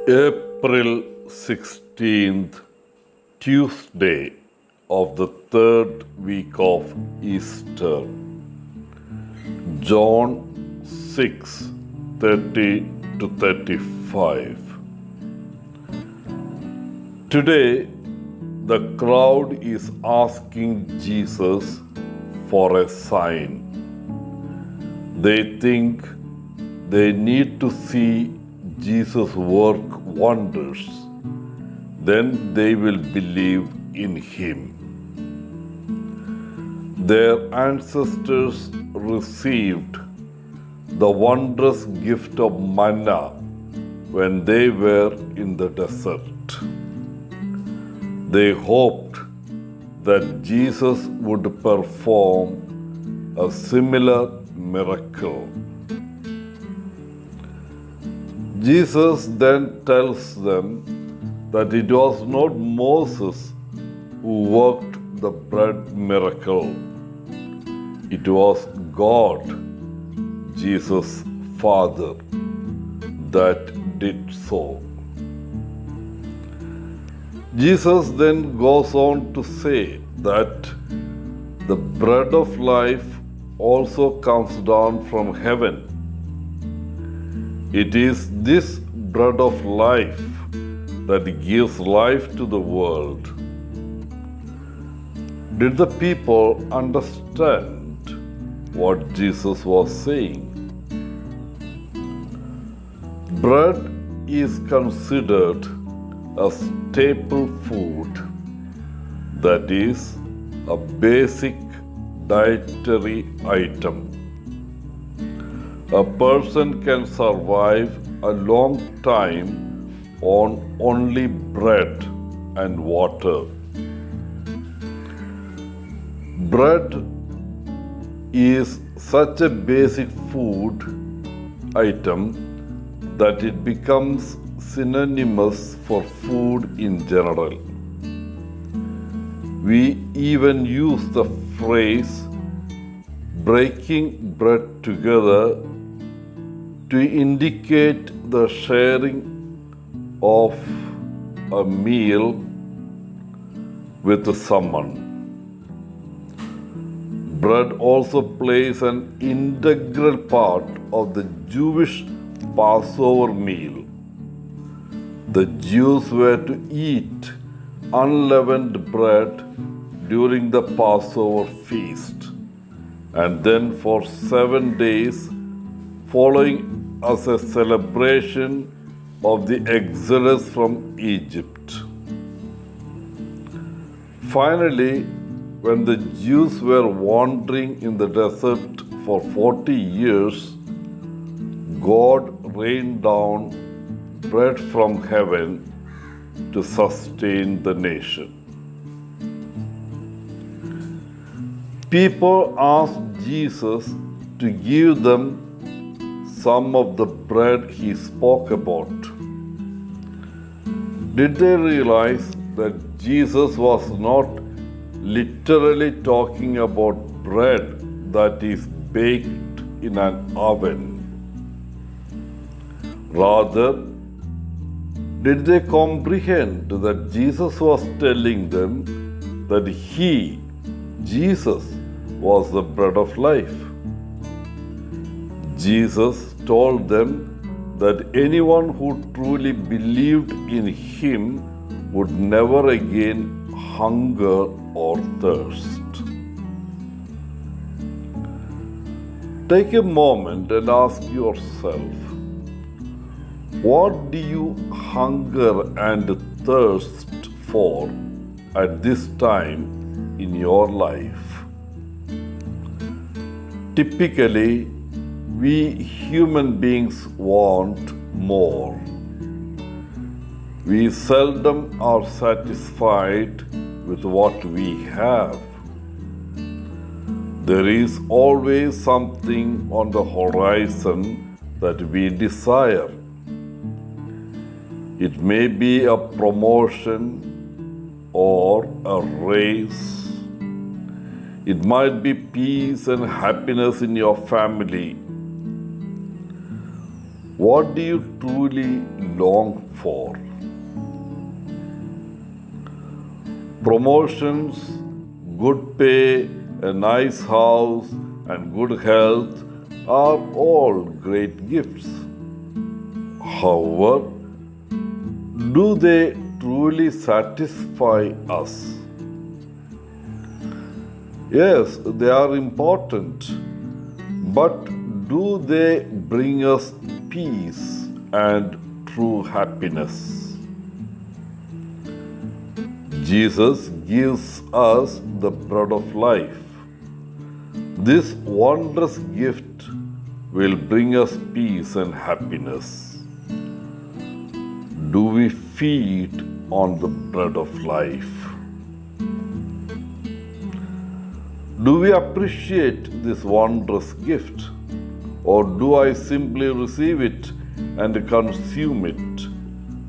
April 16th, Tuesday of the third week of Easter. John 6:30 to 35. Today, the crowd is asking Jesus for a sign. They think they need to see Jesus work wonders. Then they will believe in him. Their ancestors received the wondrous gift of manna when they were in the desert. They hoped that Jesus would perform a similar miracle. Jesus then tells them that it was not Moses who worked the bread miracle. It was God, Jesus' Father, that did so. Jesus then goes on to say that the bread of life also comes down from heaven. It is this bread of life that gives life to the world. Did the people understand what Jesus was saying? Bread is considered a staple food, that is, a basic dietary item. A person can survive a long time on only bread and water. Bread is such a basic food item that it becomes synonymous for food in general. We even use the phrase breaking bread together to indicate the sharing of a meal with someone. Bread also plays an integral part of the Jewish Passover meal. The Jews were to eat unleavened bread during the Passover feast, and then for 7 days following as a celebration of the exodus from Egypt. Finally, when the Jews were wandering in the desert for 40 years, God rained down bread from heaven to sustain the nation. People asked Jesus to give them some of the bread he spoke about. Did they realize that Jesus was not literally talking about bread that is baked in an oven? Rather, did they comprehend that Jesus was telling them that he, Jesus, was the bread of life? Jesus told them that anyone who truly believed in him would never again hunger or thirst. Take a moment and ask yourself, what do you hunger and thirst for at this time in your life? Typically, we human beings want more. We seldom are satisfied with what we have. There is always something on the horizon that we desire. It may be a promotion or a raise. It might be peace and happiness in your family. What do you truly long for? Promotions, good pay, a nice house, and good health are all great gifts. However, do they truly satisfy us? Yes, they are important, but do they bring us peace and true happiness? Jesus gives us the bread of life. This wondrous gift will bring us peace and happiness. Do we feed on the bread of life? Do we appreciate this wondrous gift? Or do I simply receive it and consume it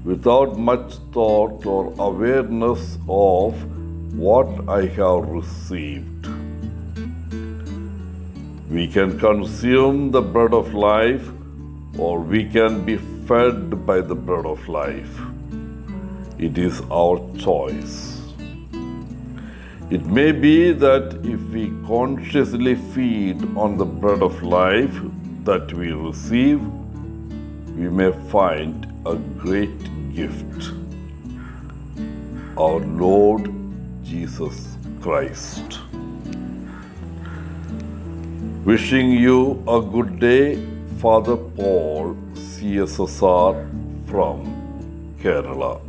without much thought or awareness of what I have received? We can consume the bread of life, or we can be fed by the bread of life. It is our choice. It may be that if we consciously feed on the bread of life that we receive, we may find a great gift, our Lord Jesus Christ. Wishing you a good day, Father Paul, CSSR from Kerala.